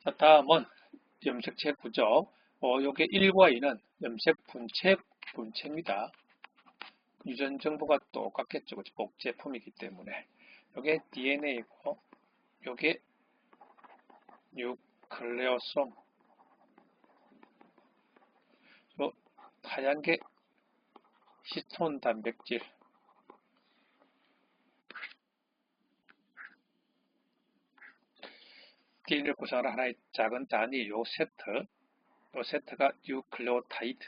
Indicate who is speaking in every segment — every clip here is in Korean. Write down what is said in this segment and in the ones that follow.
Speaker 1: 자, 다음은 염색체 구조. 요게 1과 2는 염색 분체입니다. 유전 정보가 똑같겠죠. 그죠? 복제품이기 때문에. 요게 DNA고, 요게 뉴클레오솜. 요 하얀 게 히스톤 단백질. DNA를 구성하는 하나의 작은 단위, 요 세트가 뉴클레오타이드.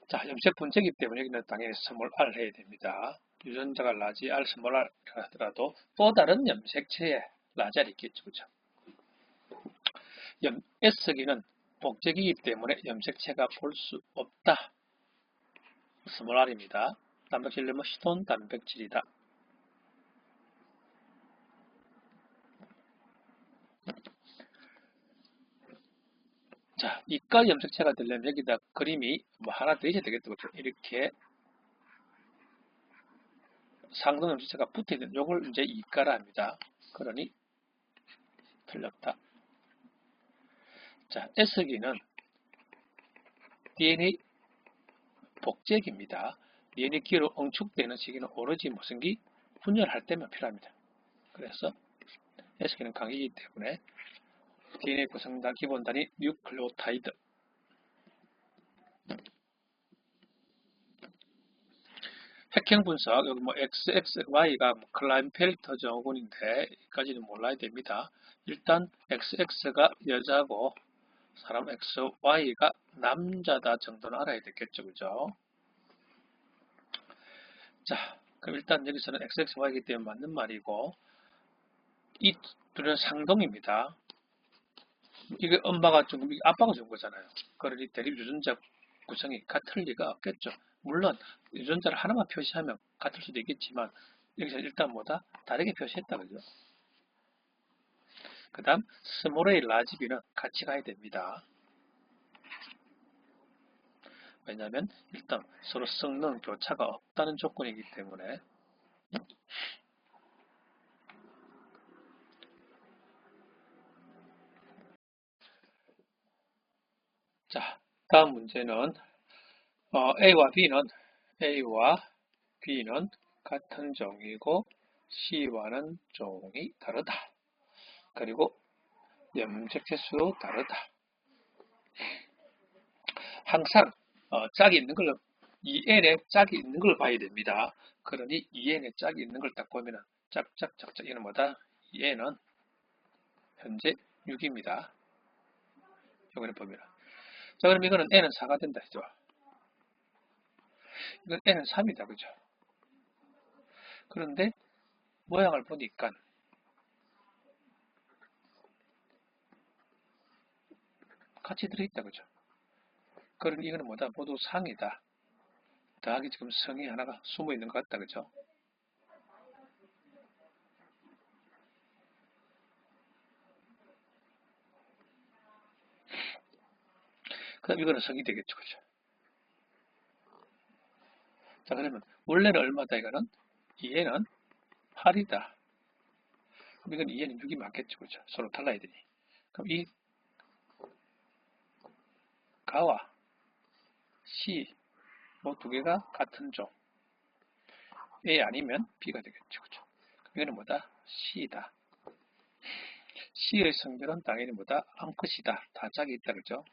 Speaker 1: 자, 염색 분체이기 때문에 여기는 당연히 스몰 r 해야 됩니다. 유전자가 라지 r, 스몰 r 하더라도 또 다른 염색체에 라지 r이 있겠죠. 그죠? S기는 복제기이기 때문에 염색체가 볼 수 없다. 스몰 r입니다. 단백질은 히톤 단백질이다. 자, 이가 염색체가 되려면 여기다 그림이 하나 더 있어야 되겠죠. 이렇게 상등 염색체가 붙어 있는 요걸 이제 이가라 합니다. 그러니 틀렸다. 자, S기는 DNA 복제기입니다. DNA 기로 응축되는 시기는 오로지 무슨 기? 분열할 때만 필요합니다. 그래서 S기는 강이기 때문에 DNA 구성단 기본단위 뉴클레오타이드. 핵형 분석, 여기 XXY가 클라인펠터 증후군인데 여기까지는 몰라야 됩니다. 일단 XX가 여자고 사람 XY가 남자다 정도는 알아야 되겠죠. 그죠? 자, 그럼 일단 여기서는 XXY이기 때문에 맞는 말이고 이 둘은 상동입니다. 이게 엄마가 준 거, 아빠가 준 거잖아요. 그러니 대립 유전자 구성이 같을 리가 없겠죠. 물론 유전자를 하나만 표시하면 같을 수도 있겠지만 여기서 일단 뭐다? 다르게 표시했다. 그죠? 그 다음 스몰 a, 라지 b는 같이 가야 됩니다. 왜냐하면 일단 서로 성능 교차가 없다는 조건이기 때문에. 자, 다음 문제는 A와 B는 같은 종이고 C와는 종이 다르다. 그리고 염색체 수도 다르다. 항상 짝이 있는 걸 2n에 짝이 있는 걸 봐야 됩니다. 그러니 2n에 짝이 있는 걸 딱 보면은 짝짝짝짝 이는 뭐다? 2n은 현재 6입니다. 이번에 보면 자, 그럼 이거는 n은 4가 된다 했죠. 이건 n은 3이다. 그죠? 그런데 모양을 보니까 같이 들어있다. 그죠? 그럼 이거는 뭐다? 모두 상이다. 더하기 지금 성이 하나가 숨어 있는 것 같다. 그죠? 그럼 이거는 성이 되겠죠. 그죠? 자, 그러면 원래는 얼마다 이거는? 2에는 8이다. 그럼 이건 2에는 6이 맞겠죠. 그죠? 서로 달라야 되니. 그럼 이 가와 C 뭐 두 개가 같은 종. A 아니면 B가 되겠죠. 그죠? 그럼 이거는 뭐다? C다. C의 성별은 당연히 뭐다? 암컷이다. 다 짝이 있다. 그죠?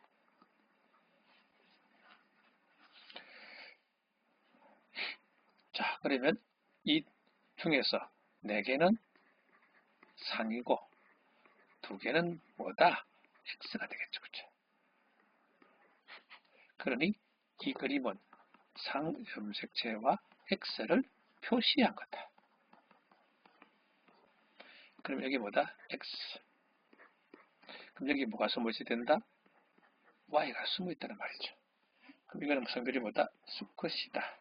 Speaker 1: 자, 그러면 이 중에서 4개는 상이고 2개는 뭐다? X가 되겠죠. 그죠? 그러니 이 그림은 상염색체와 X를 표시한 거다. 그럼 여기 뭐다? X. 그럼 여기 뭐가 숨어 있어야 된다? Y가 숨어 있다는 말이죠. 그럼 이거는 성별이 뭐다? 수컷이다.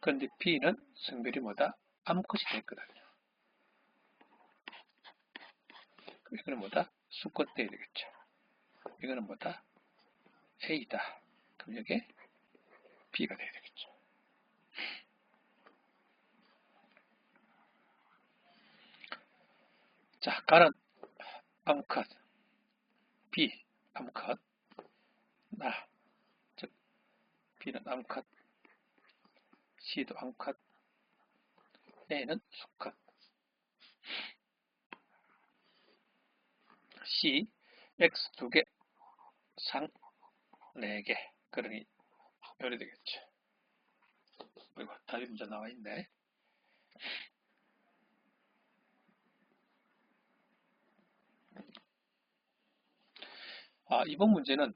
Speaker 1: 그런데 B는 성별이 뭐다? 암컷이 됐거든요. 그럼 이거는 뭐다? 수컷 돼야 되겠죠. 이거는 뭐다? A다. 그럼 여기에 B가 돼야 되겠죠. 자, 가는 암컷, B 암컷, 나, 즉 B는 암컷, C도 암컷, A는 수컷. C, X 2개, 상 4개. 그러니 요리 되겠죠. 그리고 답이 먼저 나와 있네. 이번 문제는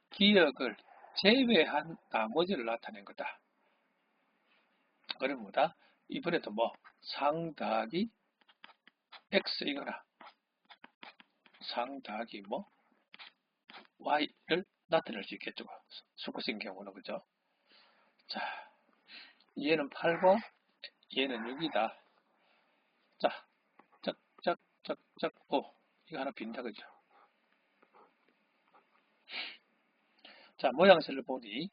Speaker 1: 기억을 제외한 나머지를 나타낸 거다. 그럼 뭐다? 이번에도 뭐 상 더하기 X 이거나 상 더하기 뭐 Y를 나타낼 수 있겠죠. 수컷인 경우는 그죠? 자, 얘는 8고 얘는 6이다. 자, 짝짝짝짝 이거 하나 빈다 그죠? 자, 모양새를 보니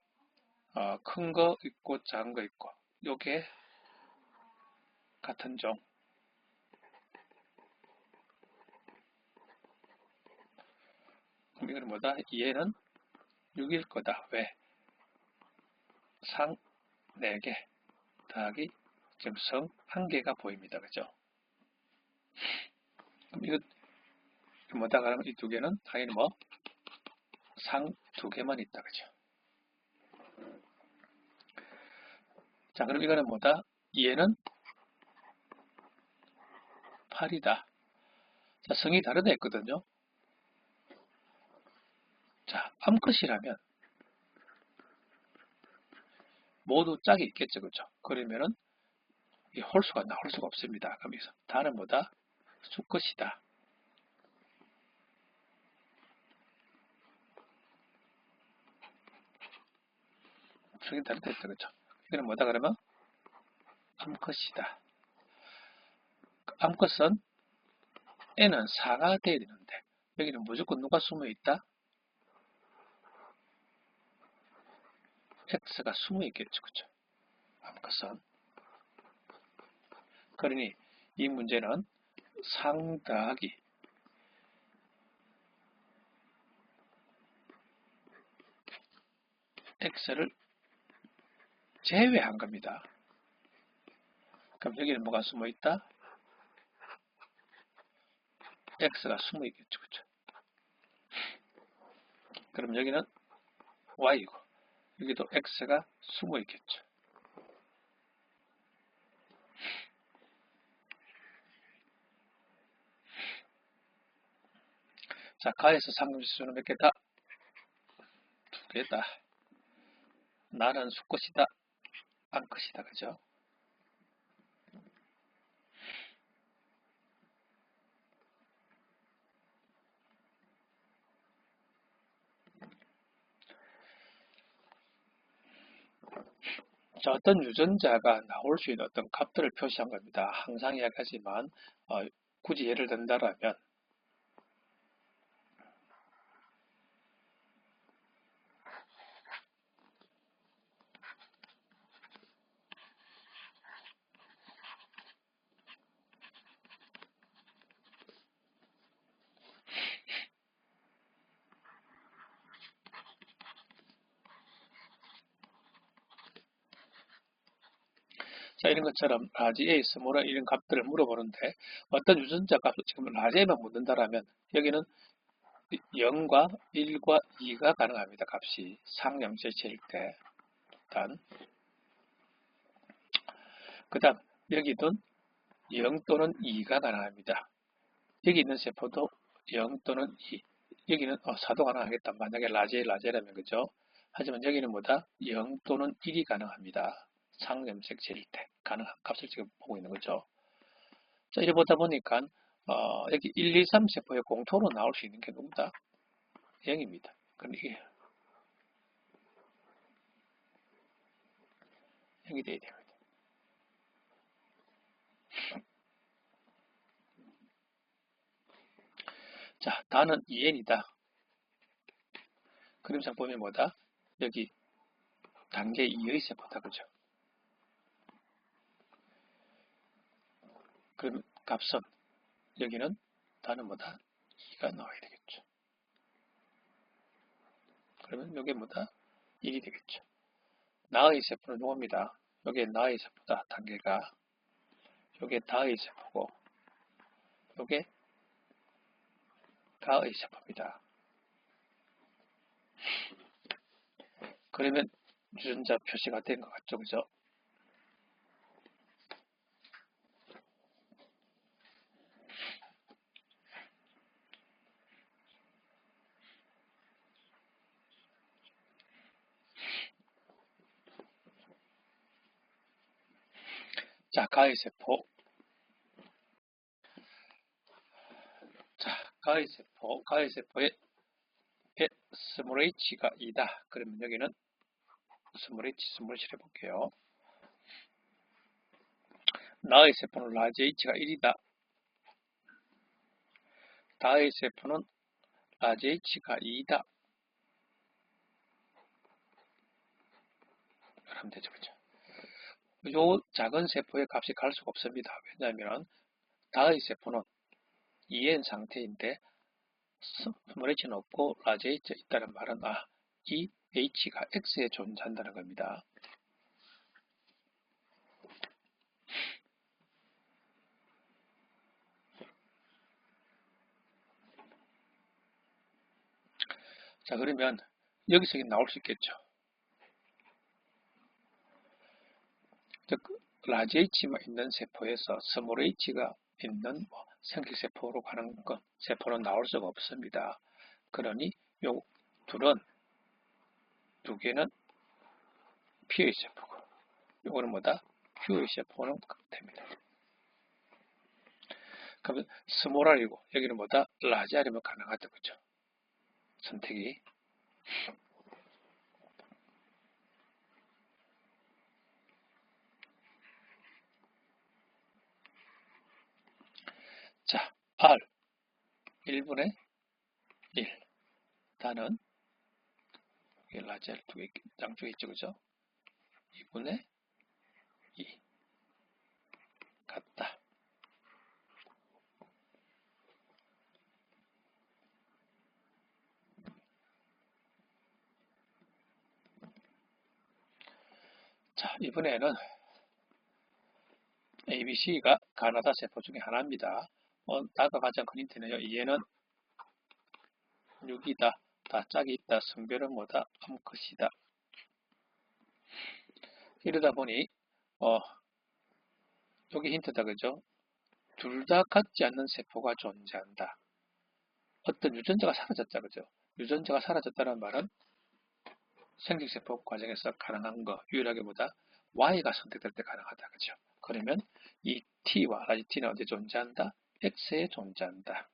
Speaker 1: 큰 거 있고 작은 거 있고 요게 같은 종. 그럼 이거는 뭐다? 얘는 6일 거다. 왜? 상 4개 더하기 지금 성 1개가 보입니다. 그죠? 그럼 이거 뭐다? 그러면 이 2개는 당연히 뭐 상 2개만 있다. 그죠? 자, 그럼 이거는 뭐다? 얘는 8이다. 자, 성이 다르다 했거든요. 자, 암컷이라면 모두 짝이 있겠죠. 그죠? 그러면은 이 홀수가 나올 수가 없습니다. 그럼 여기서 다는 뭐다? 수컷이다. 성이 다르다 했죠. 그죠? 이거는 뭐다? 그러면 암컷이다. 암컷은 N은 4가 돼야 되는데 여기는 무조건 누가 숨어 있다? X가 숨어 있겠죠. 그죠? 암컷은. 그러니 이 문제는 상 더하기 X를 제외한 겁니다. 그럼 여기는 뭐가 숨어 있다? X가 숨어 있겠죠. 그죠? 그럼 여기는 Y이고 여기도 X가 숨어 있겠죠. 자, 가에서 상등지수는 몇 개다? 2개다. 나는 수컷이다. 암컷이다. 그죠? 자, 어떤 유전자가 나올 수 있는 어떤 값들을 표시한 겁니다. 항상 이야기하지만 굳이 예를 든다라면 자, 이런 것처럼 라지에 스몰에 이런 값들을 물어보는데 어떤 유전자 값을 지금 라지에만 묻는다라면 여기는 0과 1과 2가 가능합니다. 값이 상염체체일 때 일단 그 다음 여기든 0 또는 2가 가능합니다. 여기 있는 세포도 0 또는 2 여기는 4도 가능하겠다. 만약에 라제라면 그죠? 하지만 여기는 뭐다? 0 또는 1이 가능합니다. 상염색체일 때 가능한 값을 지금 보고 있는 거죠. 자, 이래 보다 보니까 여기 1, 2, 3 세포의 공통으로 나올 수 있는 게 누구다? 0입니다. 그럼 이게 0이 돼야 됩니다. 자, 다는 2n이다. 그림상 보면 뭐다? 여기 단계 2의 세포다. 그죠? 그럼 값은 여기는 다는 뭐다? 2가 나와야 되겠죠. 그러면 여기 뭐다? 1이 되겠죠. 나의 세포는 요겁니다. 여기에 나의 세포다. 단계가. 요게 다의 세포고 요게 가의 세포입니다. 그러면 유전자 표시가 된 것 같죠? 그죠? 자, 가의 세포. 자, 가의 세포에 스몰 h가 2다. 그러면 여기는 스몰 h를 해볼게요. 나의 세포는 라지 h가 1이다. 다의 세포는 라지 h가 2다. 그러면 되죠, 그죠? 요 작은 세포의 값이 갈 수가 없습니다. 왜냐하면 다의 세포는 2n 상태인데 스몰 h는 없고 라지 h가 있다는 말은 이 h가 x에 존재한다는 겁니다. 자, 그러면 여기서 나올 수 있겠죠. 즉 라지 h만 있는 세포에서 스몰 h가 있는 생식세포로 가는 세포는 나올 수가 없습니다. 그러니 요 두 개는 P의 세포고 요거는 뭐다? Q의 세포는 됩니다. 그러면 스몰 R이고 여기는 뭐다? 라지 R이면 가능하다. 그죠? 선택이. 자, R 1분의 1 다는 라지 R 두개 양쪽에 있죠. 그죠? 2분의 2 같다. 자, 이번에는 ABC가 가나다 세포 중에 하나입니다. 나가 가장 큰 힌트는요. 얘는 6이다. 다 짝이 있다. 성별은 뭐다? 암컷이다. 이러다 보니 여기 힌트다. 그죠? 둘 다 같지 않는 세포가 존재한다. 어떤 유전자가 사라졌다. 그죠? 유전자가 사라졌다는 말은 생식세포 과정에서 가능한 거 유일하게 보다 Y가 선택될 때 가능하다. 그죠? 그러면 이 T와 라지 T는 어디에 존재한다? X에 존재한다.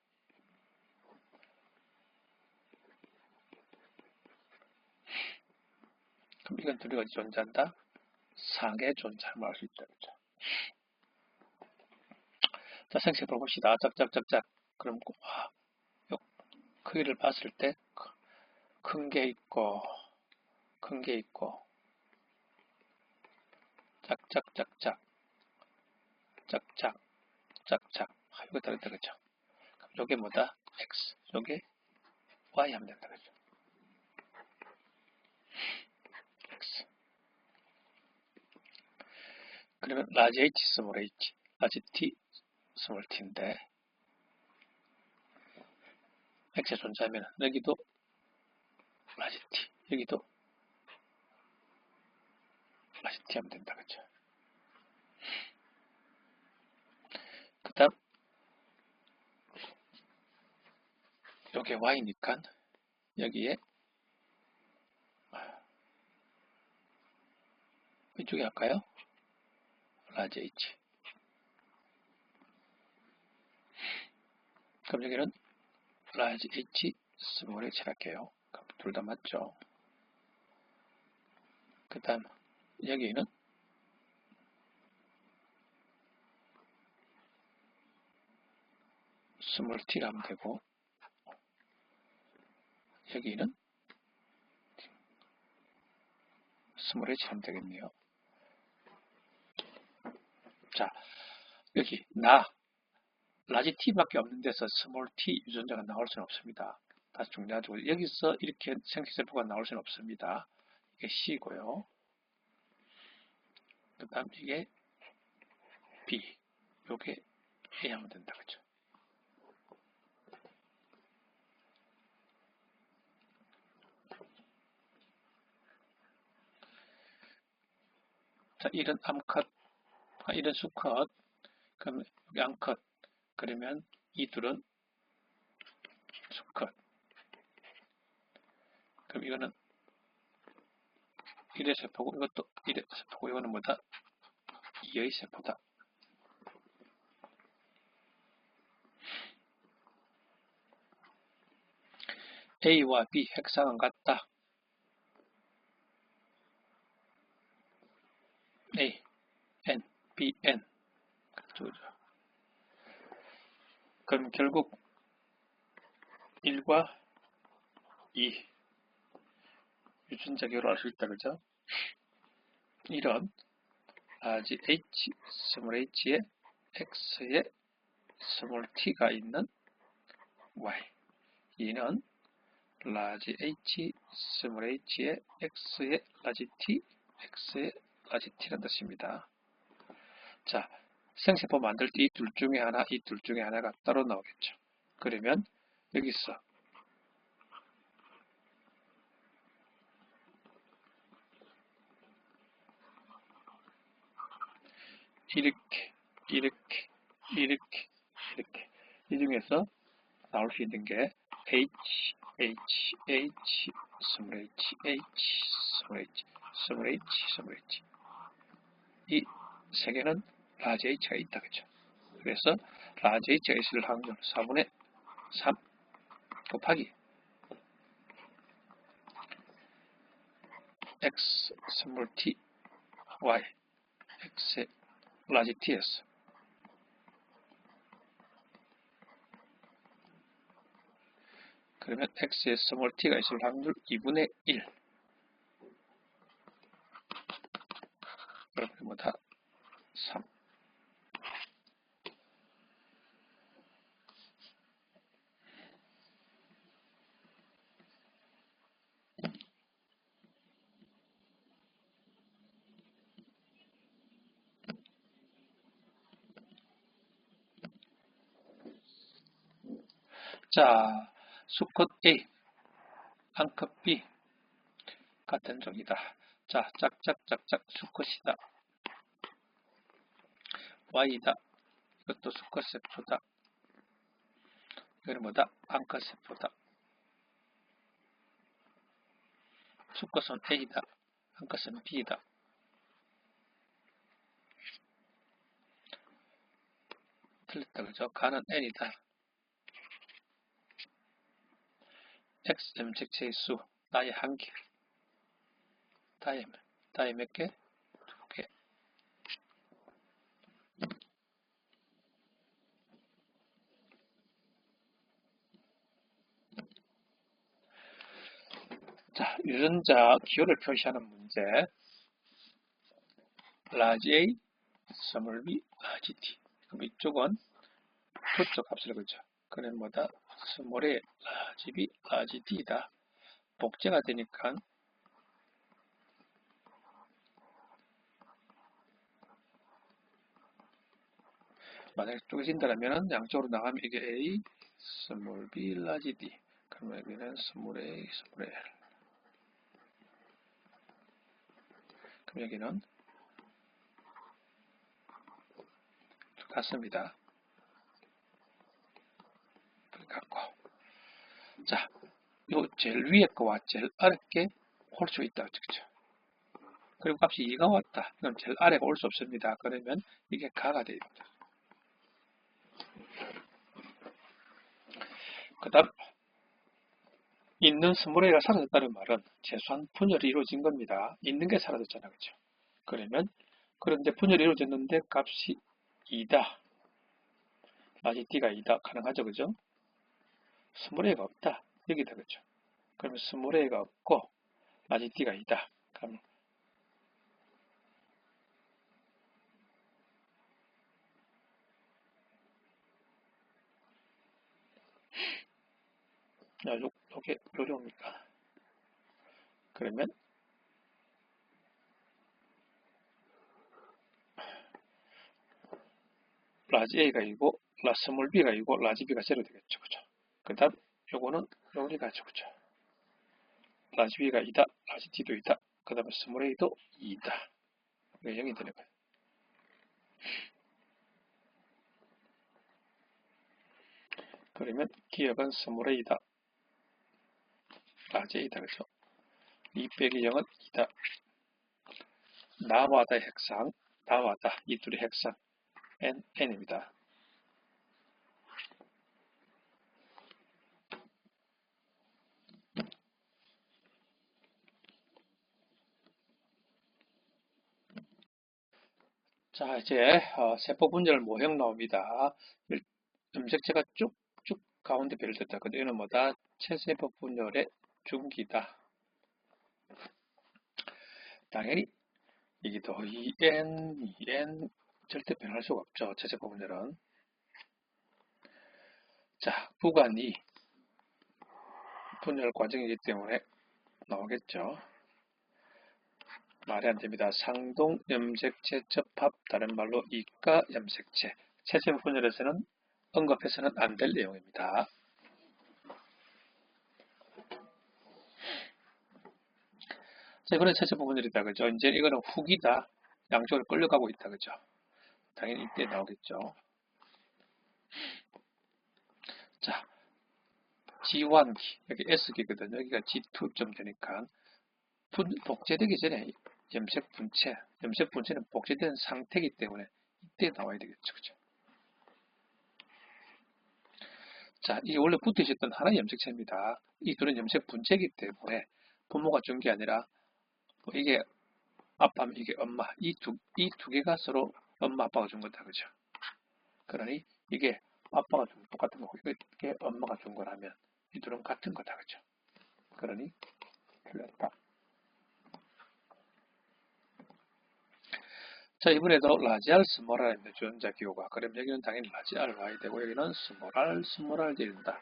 Speaker 1: 그럼 이건 둘이 어디 존재한다? 상에 존재함을 알 수 있다. 그죠? 자, 생식세포를 봅시다. 짝짝짝짝. 그럼 크기를 봤을 때 큰 게 있고 큰 게 있고 짝짝짝짝 짝짝 짝짝 이거 다르다. 그죠? 그럼 요게 뭐다? X 요게 Y 하면 된다. 그죠? X. 그러면 라지 H 스몰 H 라지 T 스몰 T인데 X에 존재하면 여기도 라지 T 여기도 라지 T 하면 된다. 그죠? 그 다음 요게 Y니까 여기에 이쪽에 할까요? 라지 H. 그럼 여기는 라지 H 스몰 H 할게요. 둘 다 맞죠? 그 다음 여기는 스몰 T를 하면 되고 여기는 스몰 H 하면 되겠네요. 자, 여기 라지 t밖에 없는 데서 스몰 t 유전자가 나올 수는 없습니다. 다시 정리하죠. 여기서 이렇게 생식세포가 나올 수는 없습니다. 이게 C고요. 그 다음 이게 B, 요게 A 하면 된다. 그죠? 자, 이런 암컷, 이런 수컷, 그럼 여기 암컷, 그러면 이 둘은 수컷. 그럼 이거는 1의 세포고, 이것도 1의 세포고, 이거는 뭐다? 2의 세포다. A와 B 핵상은 같다. A, N, B, N. 그렇죠. 그럼 결국 1과 2 유전자 결합할 수 있다. 그죠? 이런 라지 H, 스몰 h에 X에 스몰 t가 있는 Y. 이는 라지 H, 스몰 h에 X에 라지 T, X에 라지 T라는 뜻입니다. 자, 생세포 만들 때 이 둘 중에 하나, 이 둘 중에 하나가 따로 나오겠죠. 그러면 여기서 이렇게, 이렇게, 이렇게, 이렇게 이 중에서 나올 수 있는 게 H, H, H, 스몰 H, H, 스몰 H, 스몰 H, 스몰 H. 이 세 개는 라지 H가 있다. 그죠? 그래서 라지 H가 있을 확률 4분의 3 곱하기 X, 스몰 t, Y, X의 라지 T였어. 그러면 X의 스몰 t가 있을 확률 2분의 1. 그러면 뭐다? 3. 자, 수컷 A, 암컷 B 같은 종이다. 자, 짝짝짝짝 수컷이다. Y다. 이것도 수컷 세포다. 이거는 뭐다? 암컷 세포다. 수컷은 A다. 암컷은 B다. 틀렸다. 그죠? 가는 N이다. X 염색체의 수, 나의 한 개. 다이 몇 개? 2개. 자, 유전자 기호를 표시하는 문제. 라지 A, 스몰 b, 라지 t. 그럼 이쪽은 그쪽 값을 그죠? 그는 뭐다? 스몰 a, 라지 b, 라지 d다. 복제가 되니까 만약에 쪼개진다면 양쪽으로 나가면 이게 A, 스몰 b, 라지 d. 그러면 여기는 스몰 a, 스몰 l. 그럼 여기는 같습니다. 같고. 자, 요 제일 위에 거와 제일 아래 게 올 수 있다. 그렇죠? 그리고 값이 2가 왔다. 그럼 제일 아래가 올 수 없습니다. 그러면 이게 가가 됩니다. 그 다음 있는 스몰 a가 사라졌다는 말은 최소한 분열이 이루어진 겁니다. 있는 게 사라졌잖아. 그렇죠? 그러면 그런데 분열이 이루어졌는데 값이 2다. 라지 t가 2다. 가능하죠. 그죠? 스몰 a가 없다. 여기다. 그렇죠? 그러면 스몰 a가 없고 라지 t가 2다. 그럼 요게 요령입니다. 그러면 라지 A가 이고 스몰 B가 이고 라지 B가 제로 되겠죠. 그죠? 그 다음 요거는 요리가 그죠? 라지 B가 2다, 라지 D도 2다, 그 다음에 스몰 A도 2다. 이게 0이 되는 거예요. 그러면 기억은 스몰 A다, 라지 A다, 그죠? 2 빼기 0은 2다. 나와다 핵상, 나와다, 이 둘이 핵상, n입니다. 자, 이제 세포 분열 모형 나옵니다. 염색체가 쭉쭉 가운데 별을 떴다. 근데 이는 뭐다? 체세포 분열의 중기다. 당연히 이게 더 2n, 2n 절대 변할 수가 없죠. 체세포 분열은. 자, 부관이 분열 과정이기 때문에 나오겠죠. 말이 안 됩니다. 상동 염색체 접합, 다른 말로 이가 염색체. 체세포 분열에서는 언급해서는 안 될 내용입니다. 자, 이번에 체세포 분열이다. 그죠? 이제 이거는 후기다. 양쪽으로 끌려가고 있다. 그죠? 당연히 이때 나오겠죠. 자, G1기, 여기 S기거든요. 여기가 G2점 되니까 복제되기 전에 염색 분체는 복제된 상태이기 때문에 이때 나와야 되겠죠. 그죠? 자, 이게 원래 붙어 있었던 하나의 염색체입니다. 이 둘은 염색 분체이기 때문에 부모가 준 게 아니라 이게 아빠면 이게 엄마, 이 두 개가 서로 엄마 아빠가 준 거다. 그죠? 그러니 이게 아빠가 준 똑같은 거고 이게 엄마가 준 거라면 이 둘은 같은 거다. 그죠? 그러니 틀렸다. 자, 이번에도 라지알 스몰알입니다. 주연자 기호가. 그럼 여기는 당연히 라지알 와야 되고 여기는 스몰알 되는다.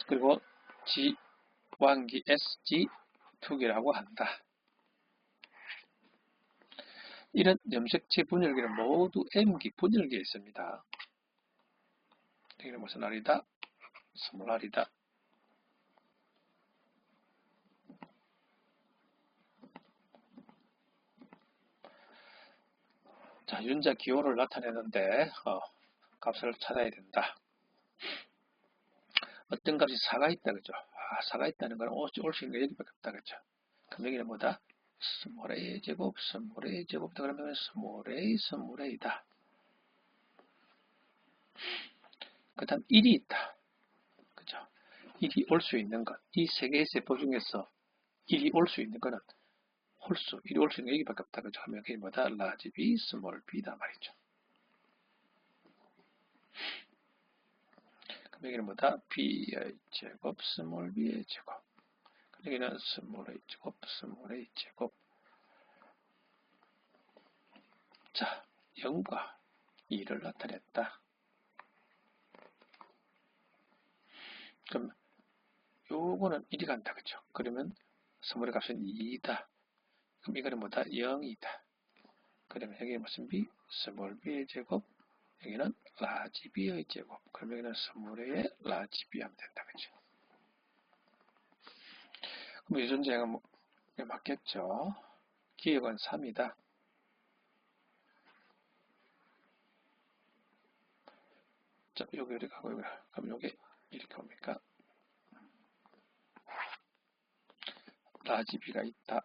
Speaker 1: 그리고 G1기 SG2기라고 한다. 이런 염색체 분열기는 모두 M기 분열기에 있습니다. 여기는 무슨 알이다? 스몰알이다. 자, 윤자 기호를 나타내는데 값을 찾아야 된다. 어떤 값이 4가 있다. 그죠? 4가 있다는 건 올 수 있는 게 여기밖에 없다. 그죠? 그럼 여기는 뭐다? 스몰 A 제곱, 스몰 A 제곱, 그러면 스몰 A, 스몰 A다. 그 다음 1이 있다. 그죠? 1이 올 수 있는 것. 이 세 개의 세포 중에서 1이 올 수 있는 거는 홀수, 1이 올 수 있는 게 여기밖에 없다. 그죠? 하면 그게 뭐다? 라지 B, 스몰 B다 말이죠. 그럼 여기는 뭐다? B의 제곱, 스몰 B의 제곱. 여기는 스몰 A 제곱, 스몰 A 제곱. 자, 0과 2를 나타냈다. 그럼 요거는 1이 간다. 그죠? 그러면 스몰의 값은 2다. 그럼 이거는 뭐다? 0이다. 그러면 여기는 무슨 B? 스몰 B의 제곱. 여기는 라지 B의 제곱. 그럼 여기는 스몰 A의 라지 B 하면 된다. 그죠? 그럼 유전자가 뭐, 맞겠죠? 기억은 3이다. 자, 요게 이렇게 하고, 그럼 요게 이렇게 옵니까? 라지 B가 있다.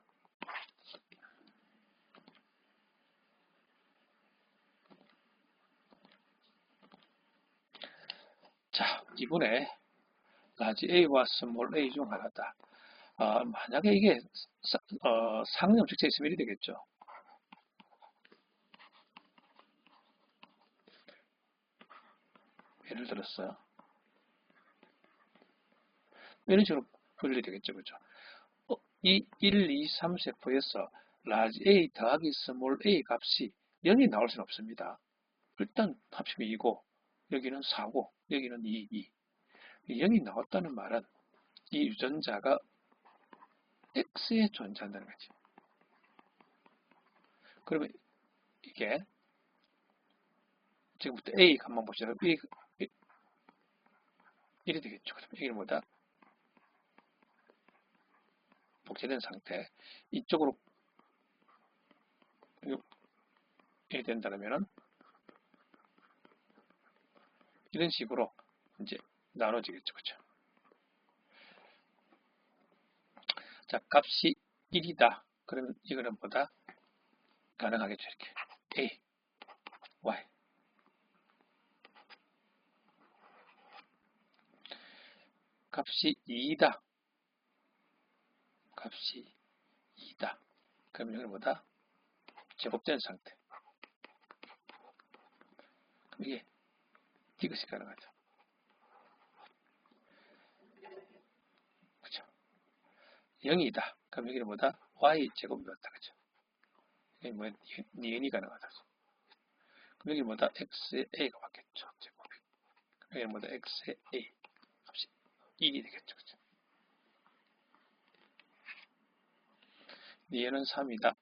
Speaker 1: 자, 이번에 라지 A와 스몰 A 중 하나다. 만약에 이게 상염색체 있으면 이렇게 되겠죠. 예를 들었어요. 이런 식으로 분리이 되겠죠. 그죠? 이 1, 2, 3 세포에서 라지 A 더하기 스몰 A 값이 0이 나올 수는 없습니다. 일단 합치면 2고 여기는 4고 여기는 2, 2. 이 0이 나왔다는 말은 이 유전자가 X에 존재한다는 거지. 그러면 이게 지금부터 A 한번 보시죠. 1이 되겠죠. 그러면 이게 뭐다? 복제된 상태. 이쪽으로 1이 된다면은 이런 식으로 이제 나눠지겠죠. 그렇죠? 자, 값이 1이다. 그러면 이거는 뭐다? 가능하겠죠. 이렇게. A, Y. 값이 2이다. 값이 2다. 그러면 이건 뭐다? 제곱된 상태. 그럼 이게 이것이 가능하죠. 그렇죠? 0이다. 그럼 여기는 뭐다? Y 제곱이 같다. 그렇죠? 이게 뭐 니은이 가능하다. 그럼 여기 뭐다? X의 A가 맞겠죠. 제곱이. 여기는 뭐다? X의 A. 값이 1이 되겠죠. 그렇죠? 니은은 3이다.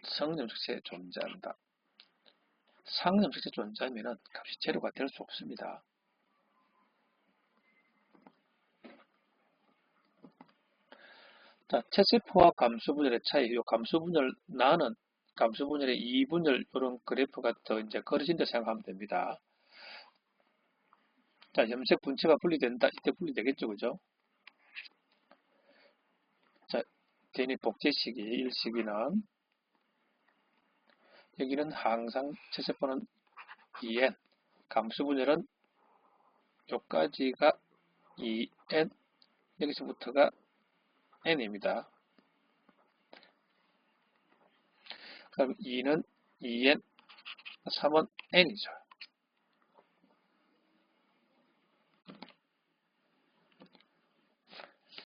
Speaker 1: 성점식체에 존재한다. 상점식체에 존재하면 값이 제로가 될 수 없습니다. 자, 채세포와 감수분열의 차이. 요 감수분열 나는 감수분열의 2분열 이런 그래프가 더 이제 그려진다 생각하면 됩니다. 자, 염색 분체가 분리된다. 이때 분리되겠죠, 그죠? 자, DNA 복제시기 1시기는 여기는 항상 채세포는 2n, 감수분열은 요까지가 2n, 여기서부터가 n입니다. 그럼 2는 2n, 3은 n이죠.